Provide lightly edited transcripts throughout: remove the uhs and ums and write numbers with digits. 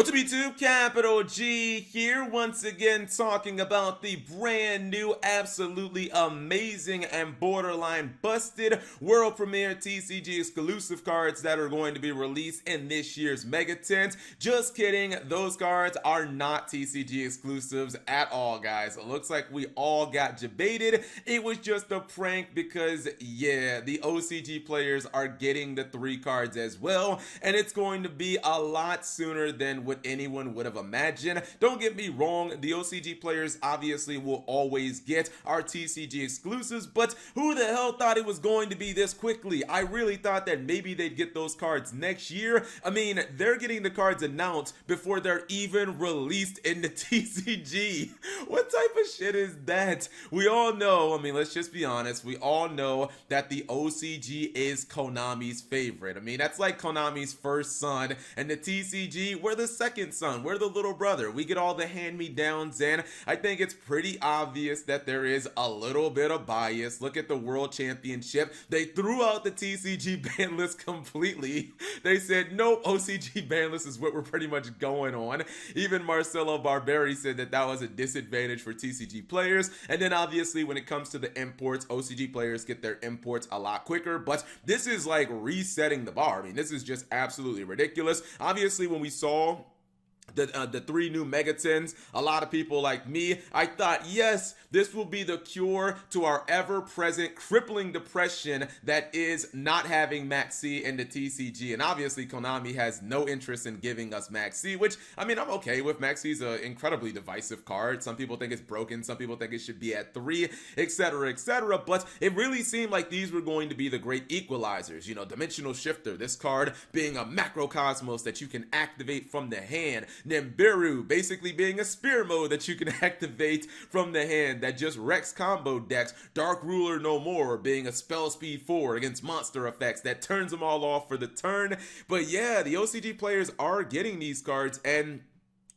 What's up YouTube, Capital G here once again talking about the brand new, absolutely amazing and borderline busted world premiere TCG exclusive cards that are going to be released in this year's Megatin. Just kidding, those cards are not TCG exclusives at all, guys. It looks like we all got debated. It was just a prank because, yeah, the OCG players are getting the 3 cards as well, and it's going to be a lot sooner than what anyone would have imagined. Don't get me wrong, the OCG players obviously will always get our TCG exclusives, but who the hell thought it was going to be this quickly? I really thought that maybe they'd get those cards next year. I mean, they're getting the cards announced before they're even released in the TCG. What type of shit is that? We all know, I mean, let's just be honest, we all know that the OCG is Konami's favorite. I mean, that's like Konami's first son, and the TCG, we're the second son, we're the little brother. We get all the hand-me-downs, and I think it's pretty obvious that there is a little bit of bias. Look at the World Championship. They threw out the TCG ban list completely. They said, nope, OCG ban list is what we're pretty much going on. Even Marcelo Barberi said that that was a disadvantage for TCG players. And then obviously when it comes to the imports, OCG players get their imports a lot quicker, but this is like resetting the bar. I mean, this is just absolutely ridiculous. Obviously, when we saw the 3 new Megatins, a lot of people like me, I thought, yes, this will be the cure to our ever-present crippling depression that is not having Max C in the TCG. And obviously Konami has no interest in giving us Max C, which, I mean, I'm okay with. Max C is an incredibly divisive card. Some people think it's broken, some people think it should be at 3, etc, etc, but it really seemed like these were going to be the great equalizers. You know, Dimensional Shifter, this card being a Macrocosmos that you can activate from the hand. Nibiru basically being a spear mode that you can activate from the hand that just wrecks combo decks. Dark Ruler No More being a spell speed 4 against monster effects that turns them all off for the turn. But yeah, the OCG players are getting these cards, and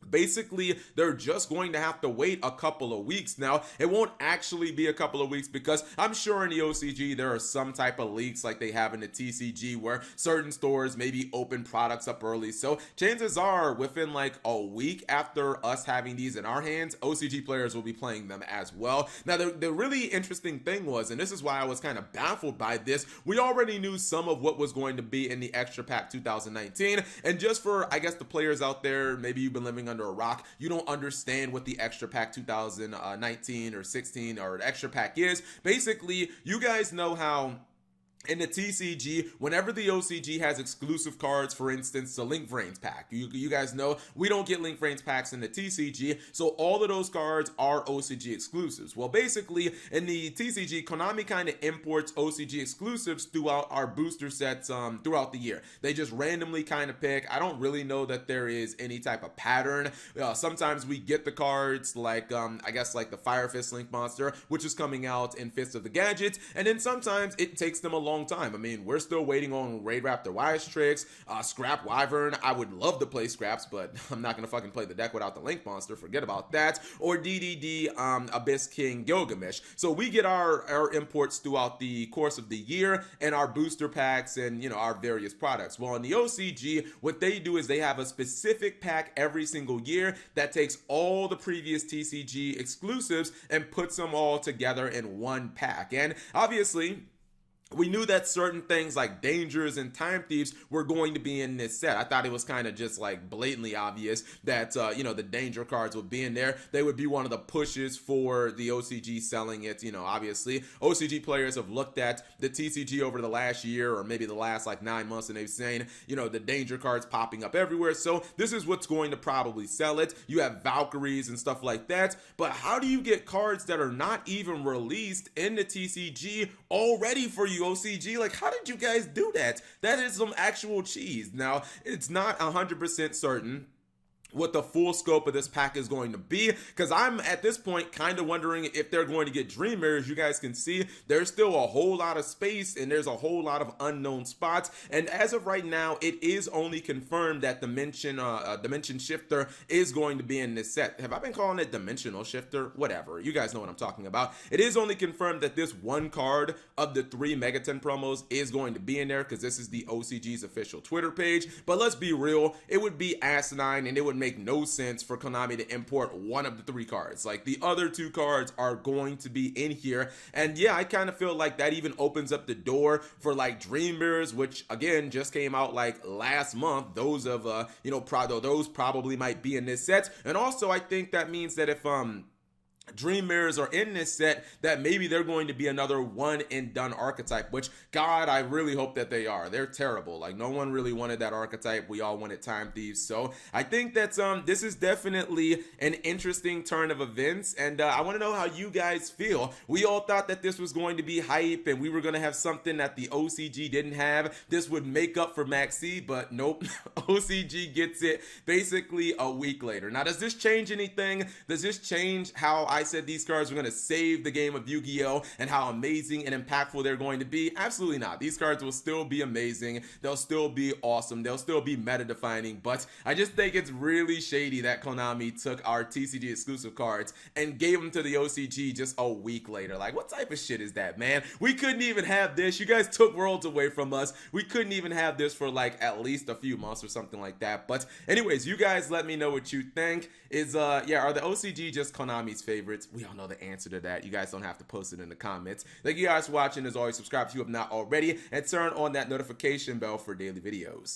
basically, they're just going to have to wait a couple of weeks. Now, it won't actually be a couple of weeks because I'm sure in the OCG there are some type of leaks like they have in the TCG where certain stores maybe open products up early. So chances are within like a week after us having these in our hands, OCG players will be playing them as well. Now, the really interesting thing was, and this is why I was kind of baffled by this, we already knew some of what was going to be in the Extra Pack 2019. And just for, I guess, the players out there, maybe you've been living under a rock, you don't understand what the Extra Pack 2019 or 16 or Extra Pack is. Basically, you guys know how in the TCG, whenever the OCG has exclusive cards, for instance, the Link Vrains pack, you guys know we don't get Link Vrains packs in the TCG, so all of those cards are OCG exclusives. Well, basically, in the TCG, Konami kind of imports OCG exclusives throughout our booster sets throughout the year. They just randomly kind of pick. I don't really know that there is any type of pattern. Sometimes we get the cards like, I guess, like the Fire Fist Link Monster, which is coming out in Fist of the Gadgets, and then sometimes it takes them a long time. I mean, we're still waiting on Raid Raptor Wise Tricks, Scrap Wyvern. I would love to play Scraps, but I'm not gonna fucking play the deck without the Link Monster. Forget about that. Or DDD Abyss King Gilgamesh. So we get our imports throughout the course of the year and our booster packs and, you know, our various products. Well, in the OCG, what they do is they have a specific pack every single year that takes all the previous TCG exclusives and puts them all together in one pack. And obviously, we knew that certain things like Dangers and Time Thieves were going to be in this set. I thought it was kind of just like blatantly obvious that, you know, the Danger cards would be in there. They would be one of the pushes for the OCG selling it. You know, obviously, OCG players have looked at the TCG over the last year or maybe the last like 9 months, and they've seen, you know, the Danger cards popping up everywhere. So this is what's going to probably sell it. You have Valkyries and stuff like that. But how do you get cards that are not even released in the TCG already for you, OCG? Like, how did you guys do that? That is some actual cheese. Now, it's not 100% certain what the full scope of this pack is going to be, because I'm at this point kind of wondering if they're going to get Dream Mirrors. You guys can see there's still a whole lot of space and there's a whole lot of unknown spots, and as of right now it is only confirmed that Dimension Shifter is going to be in this set. Have I been calling it Dimensional Shifter? Whatever, you guys know what I'm talking about. It is only confirmed that this one card of the 3 Megatin promos is going to be in there, because this is the OCG's official Twitter page. But let's be real, it would be asinine and it would would make no sense for Konami to import one of the 3 cards. Like, the other 2 cards are going to be in here. And yeah, I kind of feel like that even opens up the door for like Dream Mirrors, which again just came out like last month. Those of those probably might be in this set. And also I think that means that if Dream Mirrors are in this set, that maybe they're going to be another one and done archetype, which, God, I really hope that they are. They're terrible. Like, no one really wanted that archetype. We all wanted Time Thieves. So I think that this is definitely an interesting turn of events, and I want to know how you guys feel. We all thought that this was going to be hype and we were going to have something that the OCG didn't have. This would make up for Maxi, but nope. OCG gets it basically a week later. Now, does this change anything? Does this change how I said these cards were going to save the game of Yu-Gi-Oh! And how amazing and impactful they're going to be? Absolutely not. These cards will still be amazing. They'll still be awesome. They'll still be meta-defining. But I just think it's really shady that Konami took our TCG exclusive cards and gave them to the OCG just a week later. Like, what type of shit is that, man? We couldn't even have this. You guys took Worlds away from us. We couldn't even have this for like at least a few months or something like that. But anyways, you guys let me know what you think. Are the OCG just Konami's favorites? We all know the answer to that. You guys don't have to post it in the comments. Thank you guys for watching. As always, subscribe if you have not already, and turn on that notification bell for daily videos.